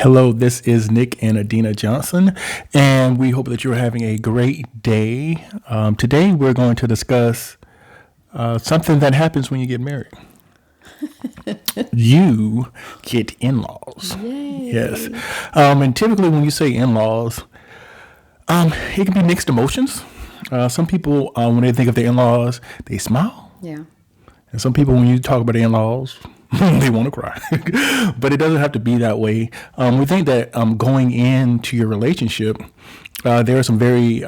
Hello, this is Nik and Adinah Johnson, and we hope that you're having a great day. Today, we're going to discuss something that happens when you get married. You get in-laws. Yay. Yes. And typically, when you say in-laws, it can be mixed emotions. Some people, when they think of their in-laws, they smile. Yeah. And some people, when you talk about in-laws, they want to cry. But it doesn't have to be that way. We think that going into your relationship, there are some very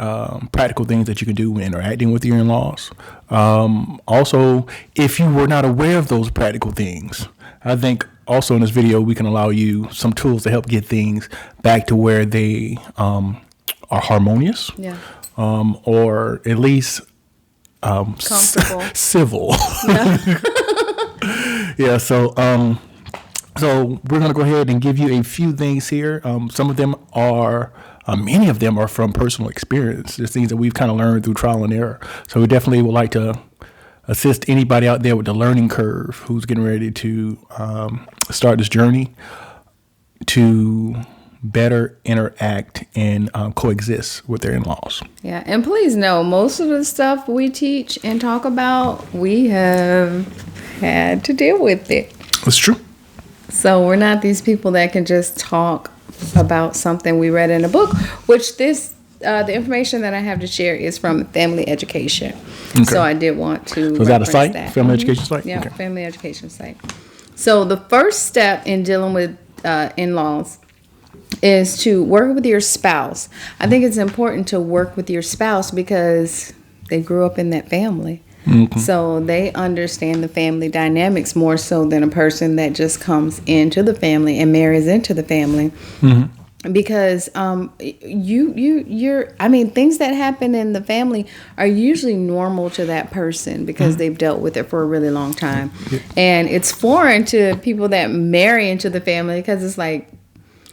practical things that you can do when interacting with your in-laws. Also, if you were not aware of those practical things, I think also in this video, we can allow you some tools to help get things back to where they are harmonious. Yeah. Or at least Comfortable. civil. Yeah. Yeah, so we're going to go ahead and give you a few things here. Some of them are, many of them are from personal experience. There's things that we've kind of learned through trial and error. So we definitely would like to assist anybody out there with the learning curve who's getting ready to start this journey to better interact and coexist with their in-laws. Yeah, and please know, most of the stuff we teach and talk about, we have had to deal with it. That's true. So we're not these people that can just talk about something we read in a book, which the information that I have to share is from Family Education. Okay. So I did want to So is that a site? that. Family education site? Yeah, Okay. Family Education site. So the first step in dealing with in-laws is to work with your spouse. I think it's important to work with your spouse because they grew up in that family. Mm-hmm. So they understand the family dynamics more so than a person that just comes into the family and marries into the family. Mm-hmm. Because things that happen in the family are usually normal to that person because they've dealt with it for a really long time. Yeah. And it's foreign to people that marry into the family because it's like,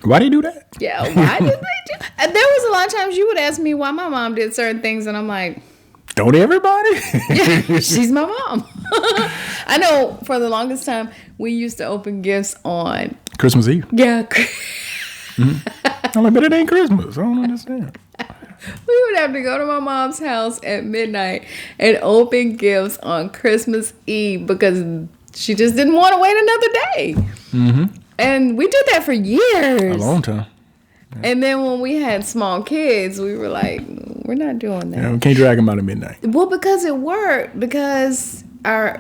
why do you do that? Yeah, why did they do? And there was a lot of times you would ask me why my mom did certain things, and I'm like, don't everybody? Yeah, she's my mom. I know for the longest time we used to open gifts on Christmas Eve. Yeah. Mm-hmm. I'm like, but it ain't Christmas. I don't understand. We would have to go to my mom's house at midnight and open gifts on Christmas Eve because she just didn't want to wait another day. Mm-hmm. And we did that for years. A long time. Yeah. And then when we had small kids, we were like, we're not doing that. Yeah, we can't drag them out at midnight. Well, because it worked. Because our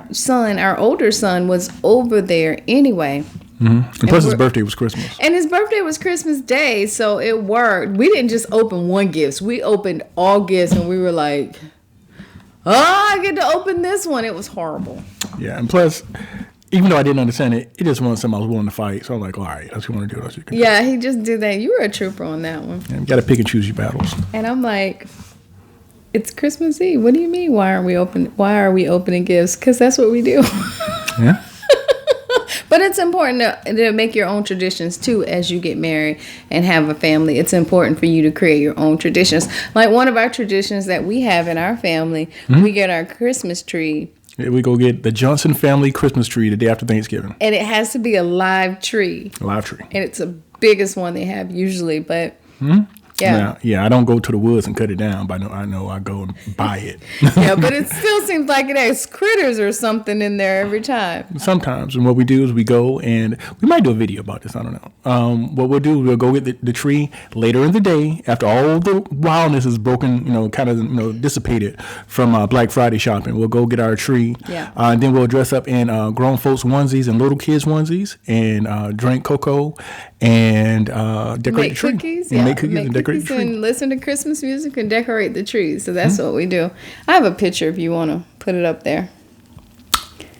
older son, was over there anyway. Mm-hmm. And plus his birthday was Christmas. And his birthday was Christmas Day, so it worked. We didn't just open one gift. We opened all gifts, and we were like, oh, I get to open this one. It was horrible. Yeah, and plus, even though I didn't understand it, it just wasn't something I was willing to fight. So I'm like, all right, that's what you want to do. That's what you can do. He just did that. You were a trooper on that one. Yeah, you got to pick and choose your battles. And I'm like, it's Christmas Eve. What do you mean? Why are we opening gifts? Because that's what we do. Yeah. But it's important to make your own traditions, too, as you get married and have a family. It's important for you to create your own traditions. Like one of our traditions that we have in our family, we get our Christmas tree. Yeah, we go get the Johnson family Christmas tree the day after Thanksgiving. And it has to be a live tree. A live tree. And it's the biggest one they have usually, but... Yeah. Yeah, I don't go to the woods and cut it down, but I know I go and buy it. Yeah, but it still seems like it has critters or something in there every time. Sometimes. And what we do is we go and we might do a video about this. I don't know. What we'll do, we'll go get the tree later in the day after all the wildness is broken, kind of, dissipated from Black Friday shopping. We'll go get our tree. Yeah. And then we'll dress up in grown folks onesies and little kids onesies and drink cocoa and decorate the tree. Cookies, and make cookies and decorate the tree. And listen to Christmas music and decorate the tree. So that's what we do. I have a picture if you want to put it up there.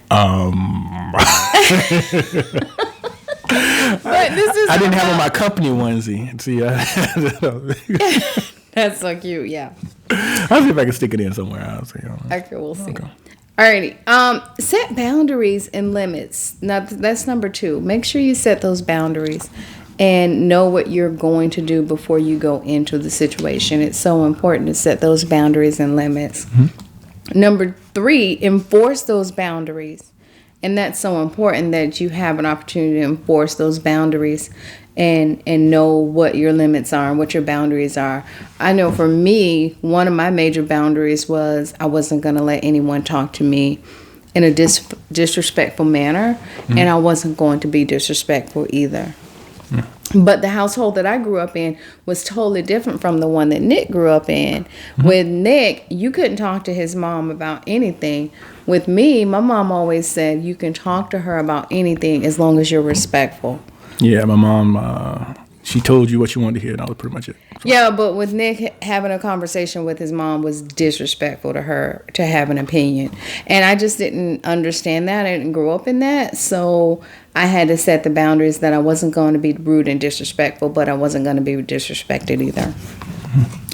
But this is I didn't have on my company onesie. See, that's so cute. Yeah. I'll see if I can stick it in somewhere else. Okay, we'll see. Okay. Alrighty. Set boundaries and limits. Now that's number 2. Make sure you set those boundaries and know what you're going to do before you go into the situation. It's so important to set those boundaries and limits. Mm-hmm. Number 3, enforce those boundaries And that's so important that you have an opportunity to enforce those boundaries and know what your limits are and what your boundaries are. I know for me, one of my major boundaries was I wasn't going to let anyone talk to me in a disrespectful manner, and I wasn't going to be disrespectful either. But the household that I grew up in was totally different from the one that Nick grew up in. With Nick, you couldn't talk to his mom about anything. With me, my mom always said you can talk to her about anything as long as you're respectful. Yeah, my mom, she told you what you wanted to hear, and that was pretty much it. So. Yeah, but with Nick, having a conversation with his mom was disrespectful to her to have an opinion. And I just didn't understand that. I didn't grow up in that. So I had to set the boundaries that I wasn't going to be rude and disrespectful, but I wasn't going to be disrespected either.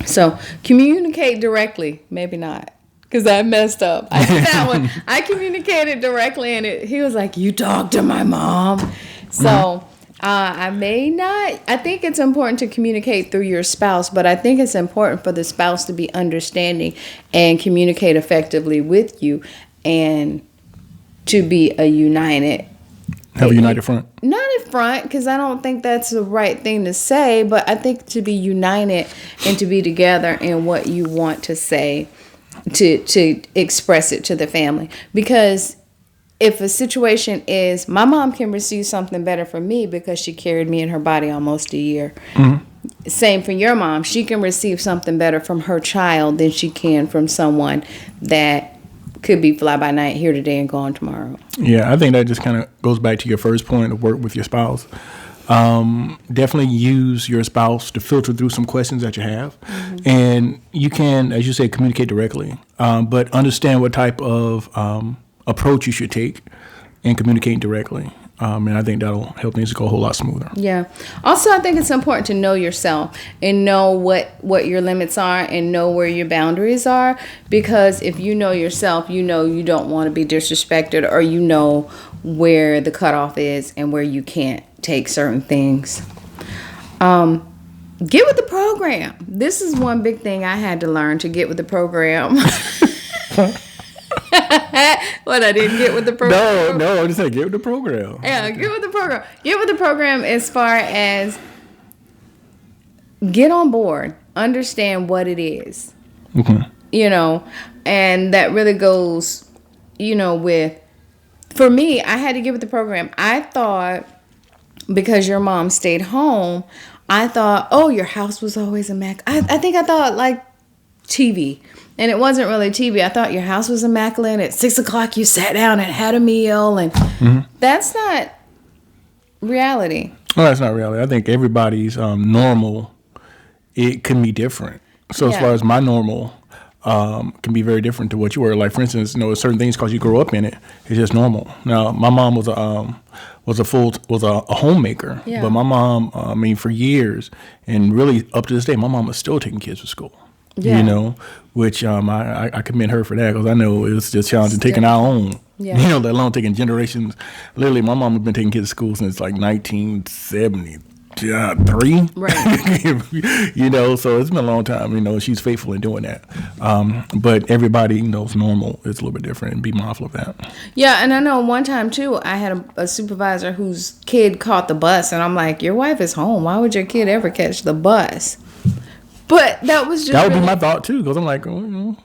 So communicate directly. Maybe not. Because I messed up. I did that one. I communicated directly, and he was like, "You talk to my mom." So I may not. I think it's important to communicate through your spouse, but I think it's important for the spouse to be understanding and communicate effectively with you, and to be a united. Have a united front. Not in front, because I don't think that's the right thing to say, but I think to be united and to be together in what you want to say, to express it to the family. Because if a situation is, my mom can receive something better from me because she carried me in her body almost a year. Same for your mom. She can receive something better from her child than she can from someone that could be fly by night, here today and gone tomorrow. Yeah, I think that just kind of goes back to your first point of work with your spouse. Definitely use your spouse to filter through some questions that you have. And you can, as you say, communicate directly, but understand what type of approach you should take in communicating directly. And I think that'll help things go a whole lot smoother. Yeah. Also, I think it's important to know yourself and know what your limits are and know where your boundaries are. Because if you know yourself, you know you don't want to be disrespected, or you know where the cutoff is and where you can't take certain things. Get with the program. This is one big thing I had to learn, to get with the program. What, I didn't get with the program? No, I just said get with the program. Yeah, get with the program. Get with the program as far as get on board. Understand what it is. You know, and that really goes, with, for me, I had to get with the program. I thought, because your mom stayed home, I thought, oh, your house was always immaculate. I think I thought like TV. And it wasn't really TV. I thought your house was immaculate. At 6 o'clock, you sat down and had a meal. And that's not reality. Well, that's not reality. I think everybody's normal, it can be different. So as far as my normal can be very different to what you were. Like, for instance, certain things, because you grew up in it, it's just normal. Now, my mom was a homemaker. Yeah. But my mom, for years, and really up to this day, my mom was still taking kids to school. Yeah. Which I commend her for that, because I know it's just challenging taking our own. Yeah. Let alone taking generations. Literally, my mom has been taking kids to school since like 1973. Right. So it's been a long time. She's faithful in doing that. But everybody knows normal. It's a little bit different, and be mindful of that. Yeah, and I know one time too, I had a supervisor whose kid caught the bus, and I'm like, your wife is home. Why would your kid ever catch the bus? But that was just... That would be my thought, too, because I'm like, my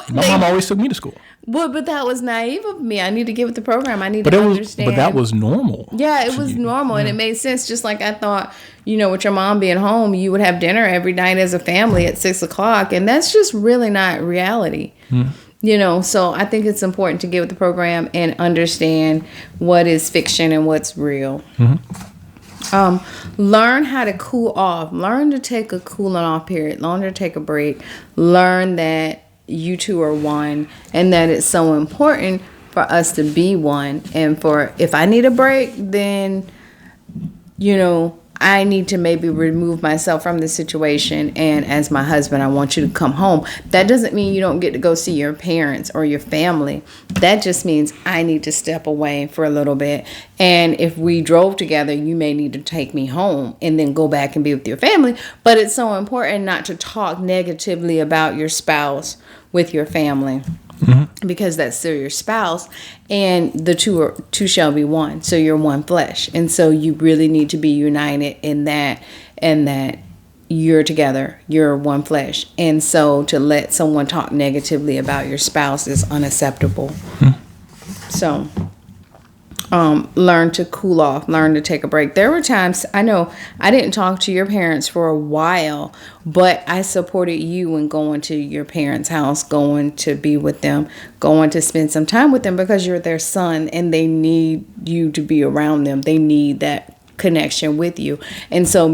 mom always took me to school. But that was naive of me. I need to get with the program. I need to understand. But that was normal. Yeah, it was normal, and it made sense. Just like I thought, with your mom being home, you would have dinner every night as a family at 6 o'clock, and that's just really not reality. So I think it's important to get with the program and understand what is fiction and what's real. Learn how to cool off. Learn to take a cooling off period. Learn to take a break. Learn that you two are one, and that it's so important for us to be one. And if I need a break, then, I need to maybe remove myself from the situation, and as my husband, I want you to come home. That doesn't mean you don't get to go see your parents or your family. That just means I need to step away for a little bit. And if we drove together, you may need to take me home and then go back and be with your family. But it's so important not to talk negatively about your spouse with your family. because that's still your spouse, and the two shall be one. So you're one flesh, and so you really need to be united in that, and that you're together, you're one flesh. And so to let someone talk negatively about your spouse is unacceptable. So learn to cool off, learn to take a break. There were times, I know I didn't talk to your parents for a while, but I supported you in going to your parents' house, going to be with them, going to spend some time with them, because you're their son and they need you to be around them. They need that connection with you. And so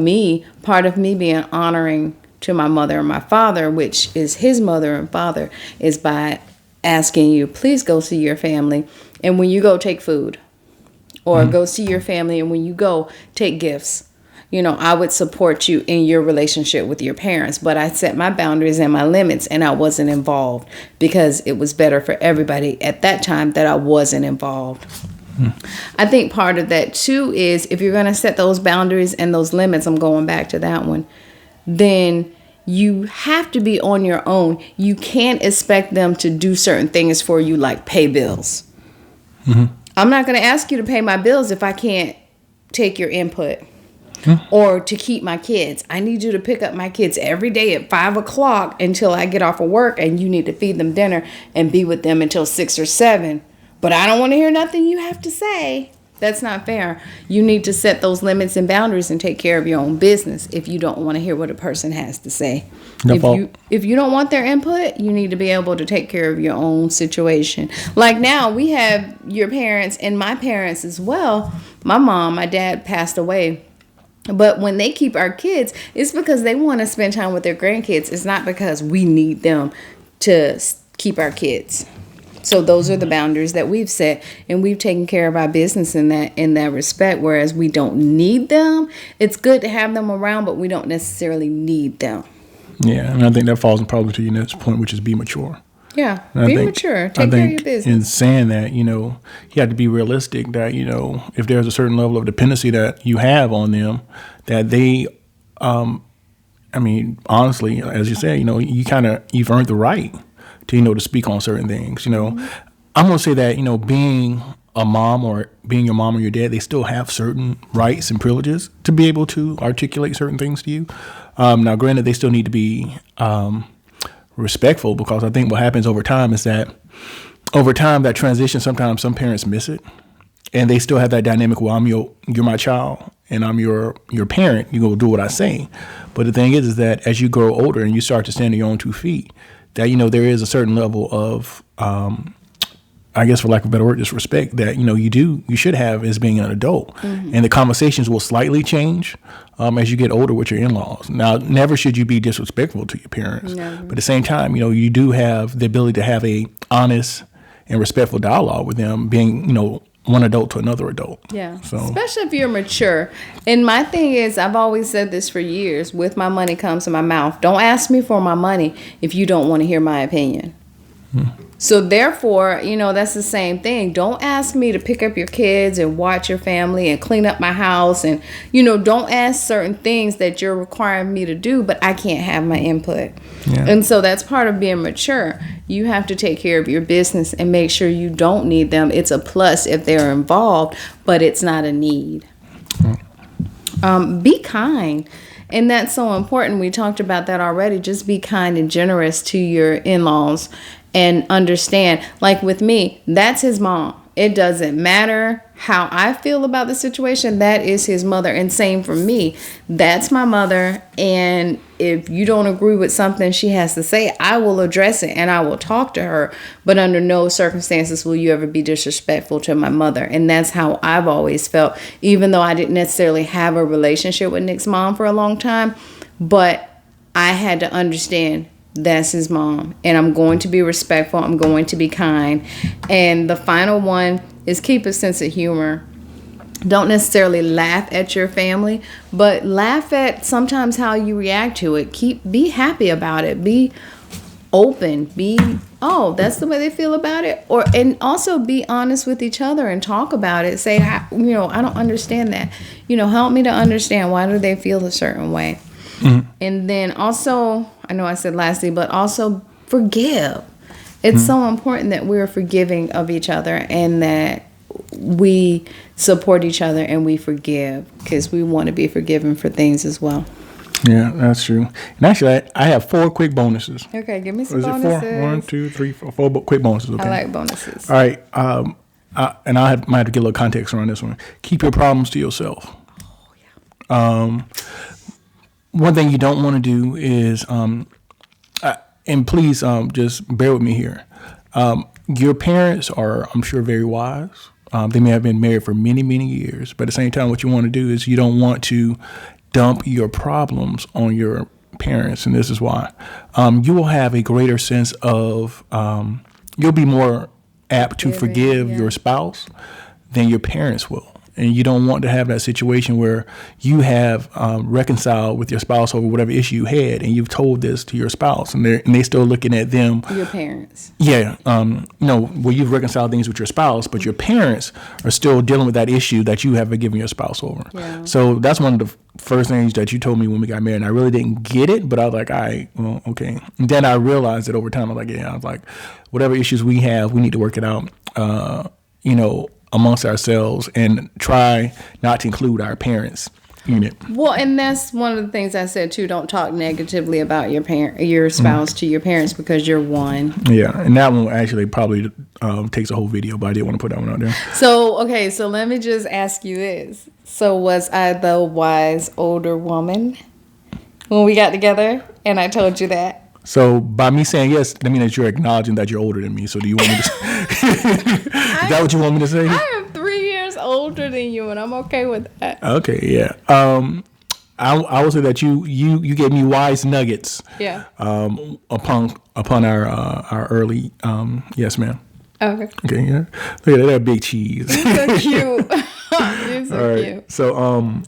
part of me being honoring to my mother and my father, which is his mother and father, is by asking you, please go see your family. And when you go, take food. Or go see your family, and when you go, take gifts. I would support you in your relationship with your parents, but I set my boundaries and my limits, and I wasn't involved because it was better for everybody at that time that I wasn't involved. I think part of that too is, if you're going to set those boundaries and those limits, I'm going back to that one, then you have to be on your own. You can't expect them to do certain things for you, like pay bills. I'm not going to ask you to pay my bills if I can't take your input. Or to keep my kids. I need you to pick up my kids every day at 5 o'clock until I get off of work, and you need to feed them dinner and be with them until 6 or 7. But I don't want to hear nothing you have to say. That's not fair. You need to set those limits and boundaries and take care of your own business if you don't want to hear what a person has to say. If you don't want their input, you need to be able to take care of your own situation. Like now, we have your parents and my parents as well. My mom, my dad passed away. But when they keep our kids, it's because they want to spend time with their grandkids. It's not because we need them to keep our kids. So those are the boundaries that we've set, and we've taken care of our business in that respect. Whereas we don't need them. It's good to have them around, but we don't necessarily need them. Yeah, and I think that falls probably to your next point, which is be mature. Yeah, be mature. Take care of your business. In saying that, you have to be realistic that, if there's a certain level of dependency that you have on them, that they, honestly, as you say, you've earned the right to, to speak on certain things. I'm going to say that, being a mom or being your mom or your dad, they still have certain rights and privileges to be able to articulate certain things to you. Now, granted, they still need to be respectful, because I think what happens over time is that over time, that transition, sometimes some parents miss it, and they still have that dynamic. Well, you're my child, and I'm your parent. You go do what I say. But the thing is that as you grow older and you start to stand on your own 2 feet, that there is a certain level of I guess, for lack of a better word, just respect that, you should have as being an adult. And the conversations will slightly change as you get older with your in-laws. Now, never should you be disrespectful to your parents. No. But at the same time, you do have the ability to have a honest and respectful dialogue with them, being, one adult to another adult. Yeah. So. Especially if you're mature. And my thing is, I've always said this for years, with my money comes in my mouth. Don't ask me for my money if you don't want to hear my opinion. So therefore, that's the same thing. Don't ask me to pick up your kids and watch your family and clean up my house. And, don't ask certain things that you're requiring me to do, but I can't have my input. Yeah. And so that's part of being mature. You have to take care of your business and make sure you don't need them. It's a plus if they're involved, but it's not a need. Be kind. And that's so important. We talked about that already. Just be kind and generous to your in-laws. And understand, like with me, that's his mom. It doesn't matter how I feel about the situation. That is his mother. And same for me. That's my mother. And if you don't agree with something she has to say, I will address it and I will talk to her. But under no circumstances will you ever be disrespectful to my mother. And that's how I've always felt, even though I didn't necessarily have a relationship with Nick's mom for a long time. But I had to understand, that's his mom, and I'm going to be respectful. I'm going to be kind. And the final one is keep a sense of humor. Don't necessarily laugh at your family, but laugh at sometimes how you react to it. Be happy about it. Be open. That's the way they feel about it. And also be honest with each other and talk about it. Say, I don't understand that. Help me to understand, why do they feel a certain way? And then also, I know I said lastly, but also forgive. It's so important that we're forgiving of each other and that we support each other and we forgive because we want to be forgiven for things as well. Yeah, that's true. And actually, I have 4 quick bonuses. Okay, give me some Is bonuses. it 4? 1, 2, 3, 4, 4 quick bonuses. Okay. I like bonuses. All right. And might have to get a little context around this one. Keep your problems to yourself. Oh, yeah. One thing you don't want to do is, and please just bear with me here. Your parents are, I'm sure, very wise. They may have been married for many, many years. But at the same time, what you want to do is you don't want to dump your problems on your parents. And this is why. You will have a greater sense of, you'll be more apt to forgive your spouse than your parents will. And you don't want to have that situation where you have reconciled with your spouse over whatever issue you had, and you've told this to your spouse, and they're still looking at them. Your parents. Yeah. Where you've reconciled things with your spouse, but your parents are still dealing with that issue that you have forgiven your spouse over. Yeah. So that's one of the first things that you told me when we got married. And I really didn't get it, but I was like, all right, well, okay. And then I realized it over time. I was like, whatever issues we have, we need to work it out, amongst ourselves and try not to include our parents in it. Well, and that's one of the things I said too. Don't talk negatively about your spouse to your parents because you're one. Yeah, and that one actually probably takes a whole video, but I didn't want to put that one out there. So let me just ask you this. So was I the wise older woman when we got together and I told you that? So by me saying yes, that means that you're acknowledging that you're older than me. So do you want me to is that what you want me to say? I am 3 years older than you, and I'm okay with that. Okay, yeah. I will say that you gave me wise nuggets. Yeah. Upon our early yes, ma'am. Okay. Okay, yeah. Look at that big cheese. You're so cute. You're so cute. So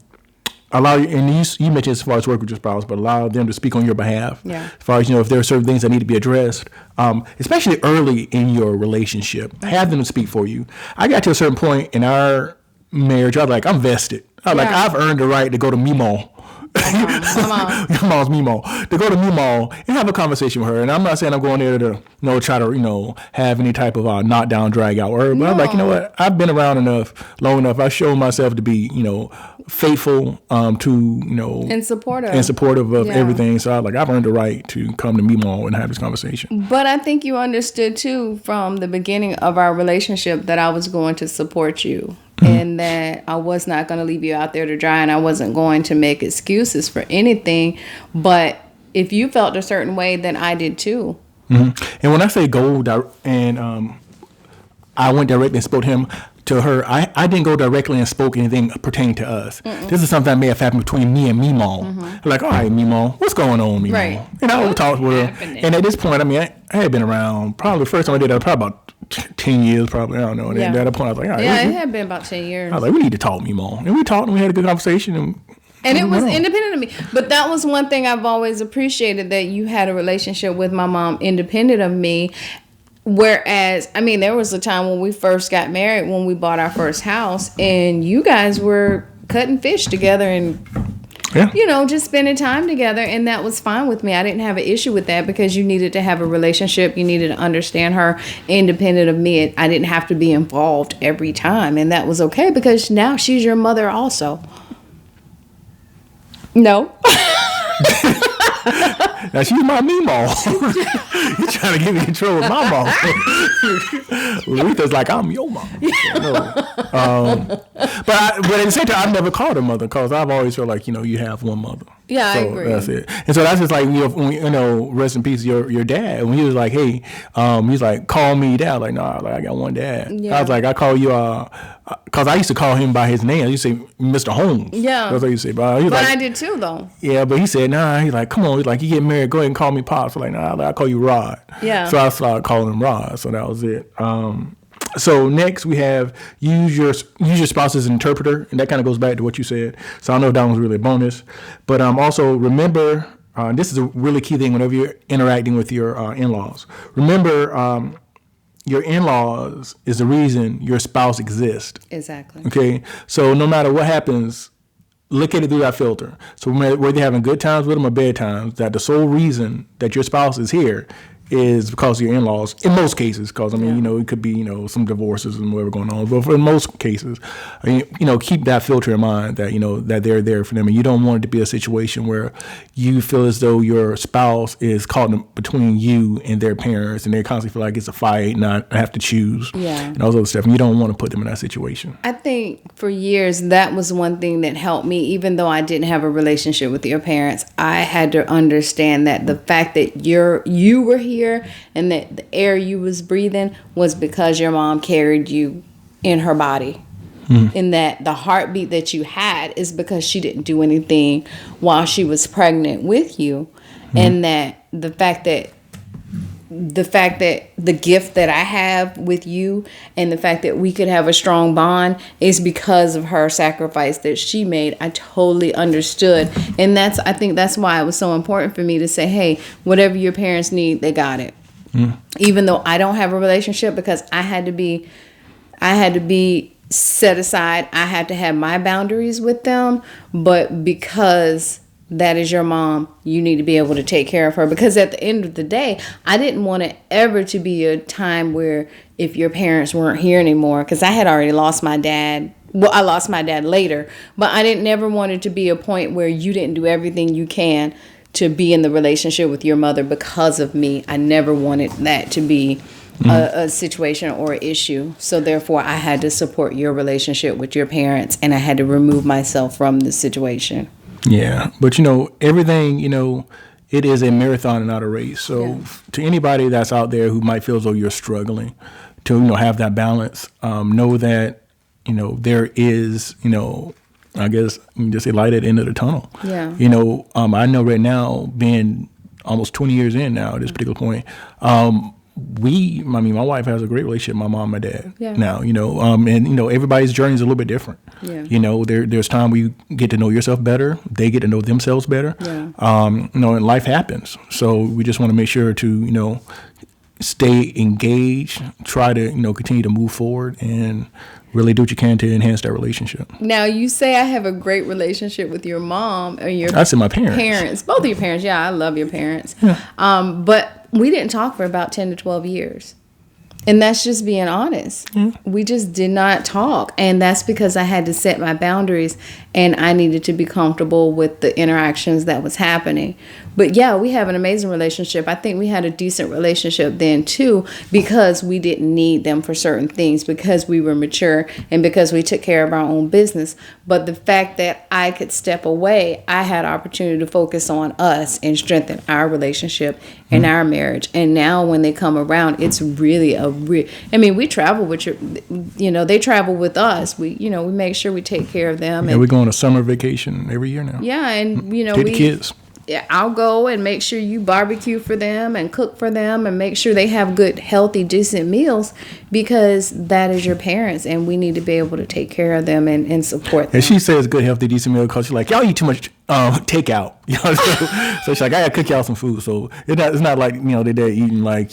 allow you, and you mentioned as far as work with your spouse, but allow them to speak on your behalf. Yeah. As far as, if there are certain things that need to be addressed, especially early in your relationship, have them speak for you. I got to a certain point in our marriage, I was like, I'm vested. I was like, I've earned the right to go to Mimo. Your mom's Mimo. To go to Mimo and have a conversation with her. And I'm not saying I'm going there to try to have any type of knockdown, drag out word. But I'm like, you know what? I've been around long enough. I show myself to be faithful to and supportive of everything. So I've earned the right to come to Mimo and have this conversation. But I think you understood too from the beginning of our relationship that I was going to support you. And that I was not going to leave you out there to dry, and I wasn't going to make excuses for anything. But if you felt a certain way, then I did too. Mm-hmm. And when I say go, and I went directly and spoke to her, I didn't go directly and spoke anything pertaining to us. Mm-mm. This is something that may have happened between me and Mimo. Mm-hmm. Like, all right, Mimo, what's going on, Mimo? Right. And I would talk with her. And at this point, I had been around, probably the first time I did that, probably about 10 years, probably. I don't know. And at that point, I was like, all right. Yeah, it had been about 10 years. I was like, we need to talk, Mimo. And we talked and we had a good conversation. And it was independent of me. But that was one thing I've always appreciated, that you had a relationship with my mom independent of me. Whereas, there was a time when we first got married, when we bought our first house, and you guys were cutting fish together and, just spending time together. And that was fine with me. I didn't have an issue with that because you needed to have a relationship. You needed to understand her independent of me. I didn't have to be involved every time. And that was okay because now she's your mother also. No. Now she's my Mimo. You're trying to get me in trouble with my mom. Letha's like, I'm your mom. But at the same time, I've never called her mother because I've always felt like you have one mother. Yeah, so I agree. That's it. And so that's just like when rest in peace, your dad. When he was like, hey, he's like, call me dad. Like, nah, I got one dad. Yeah. I was like, I call you because I used to call him by his name. I used to say Mr. Holmes. Yeah. That's what I used to say. But I did too, though. Yeah, but he said, nah. He's like, come on. He's like, you get married, go ahead and call me Pops. I'm like, nah, I call you Rod. Yeah. So I started calling him Rod. So that was it. So next we have use your spouse as an interpreter, and that kind of goes back to what you said. So I know that one's really a bonus, but also remember, this is a really key thing whenever you're interacting with your in-laws. Remember, your in-laws is the reason your spouse exists. Exactly. Okay, so no matter what happens, look at it through that filter. So whether you're having good times with them or bad times, that the sole reason that your spouse is here is because of your in-laws in most cases, because I mean, you know, it could be, you know, some divorces and whatever going on, but for most cases, I mean, you know, keep that filter in mind that, you know, that they're there for them, and you don't want it to be a situation where you feel as though your spouse is caught between you and their parents, and they constantly feel like it's a fight, not have to choose, and all those other stuff, and you don't want to put them in that situation. I think for years that was one thing that helped me, even though I didn't have a relationship with your parents. I had to understand that the fact that you were here and that the air you was breathing was because your mom carried you in her body. And that the heartbeat that you had is because she didn't do anything while she was pregnant with you. And that the fact that the gift that I have with you and the fact that we could have a strong bond is because of her sacrifice that she made. I totally understood. And I think that's why it was so important for me to say, hey, whatever your parents need, they got it. Even though I don't have a relationship, because I had to be set aside. I had to have my boundaries with them, but because that is your mom, you need to be able to take care of her, because at the end of the day, I didn't want it ever to be a time where if your parents weren't here anymore, because I had already lost my dad. Well, I lost my dad later, but I didn't never want it to be a point where you didn't do everything you can to be in the relationship with your mother because of me. I never wanted that to be a situation or an issue. So therefore, I had to support your relationship with your parents, and I had to remove myself from the situation. Yeah, but you know, everything, you know, it is a marathon and not a race. So to anybody that's out there who might feel as though you're struggling to, you know, have that balance, know that, you know, there is, you know, I guess you can just say light at the end of the tunnel. Yeah. You know, I know right now, being almost 20 years in now at this particular point, my wife has a great relationship with my mom and my dad now, you know, and, you know, everybody's journey is a little bit different. You know, there's time where you get to know yourself better. They get to know themselves better. You know, and life happens. So we just want to make sure to, you know, stay engaged, try to, you know, continue to move forward and really do what you can to enhance that relationship. Now, you say I have a great relationship with your mom or your I said my parents. Both of your parents. Yeah, I love your parents. But we didn't talk for about 10 to 12 years. And that's just being honest. We just did not talk. And that's because I had to set my boundaries and I needed to be comfortable with the interactions that was happening. But yeah, we have an amazing relationship. I think we had a decent relationship then too, because we didn't need them for certain things, because we were mature and because we took care of our own business. But the fact that I could step away, I had opportunity to focus on us and strengthen our relationship and our marriage. And now when they come around, it's really we travel with they travel with us. We make sure we take care of them. And we go on a summer vacation every year now. Yeah, and take the kids. Yeah, I'll go and make sure you barbecue for them and cook for them and make sure they have good, healthy, decent meals, because that is your parents and we need to be able to take care of them and support them. And she says good, healthy, decent meal because she's like, y'all eat too much takeout. You know, so she's like, I gotta cook y'all some food. So it's not like, they're eating like,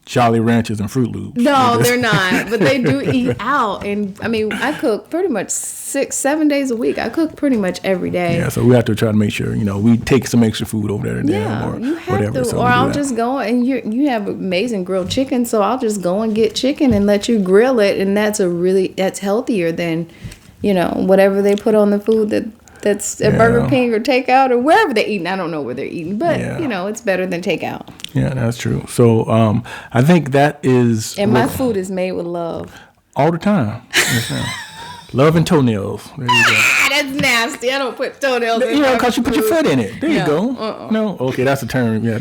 Jolly Ranchers and Fruit Loops. No, they're not. But they do eat out. And I cook pretty much 6-7 days a week. I cook pretty much every day. Yeah, so we have to try to make sure, we take some extra food over there today or you have whatever. To, so or I'll just go and you have amazing grilled chicken, so I'll just go and get chicken and let you grill it, and that's healthier than, whatever they put on the food that's at Burger King or takeout or wherever they're eating. I don't know where they're eating, but it's better than takeout. Yeah, that's true. So I think that is... And my food is made with love. All the time. Yes, ma'am. Love and toenails. There you go. That's nasty. I don't put toenails in because you put your foot in it. There you go. No? Okay, that's a term. Yeah.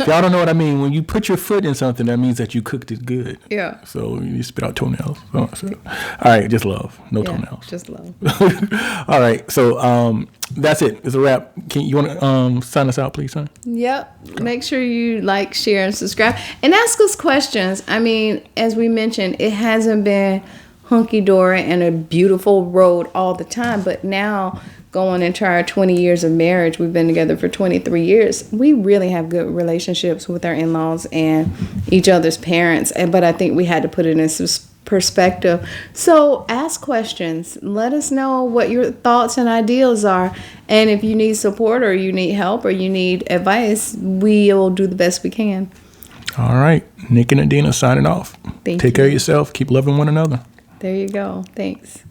Y'all don't know what I mean. When you put your foot in something, that means that you cooked it good. Yeah. So you spit out toenails. So, all right, just love. No toenails. Just love. All right, so that's it. It's a wrap. You want to sign us out, please, son? Yep. Make sure you like, share, and subscribe. And ask us questions. As we mentioned, it hasn't been hunky-dory and a beautiful road all the time, but now going into our 20 years of marriage, we've been together for 23 years, we really have good relationships with our in-laws and each other's parents. But I think we had to put it in perspective. So ask questions. Let us know what your thoughts and ideas are. And if you need support or you need help or you need advice, we will do the best we can. All right. Nik and Adinah signing off. Thank Take care you. of yourself. Keep loving one another. There you go. Thanks.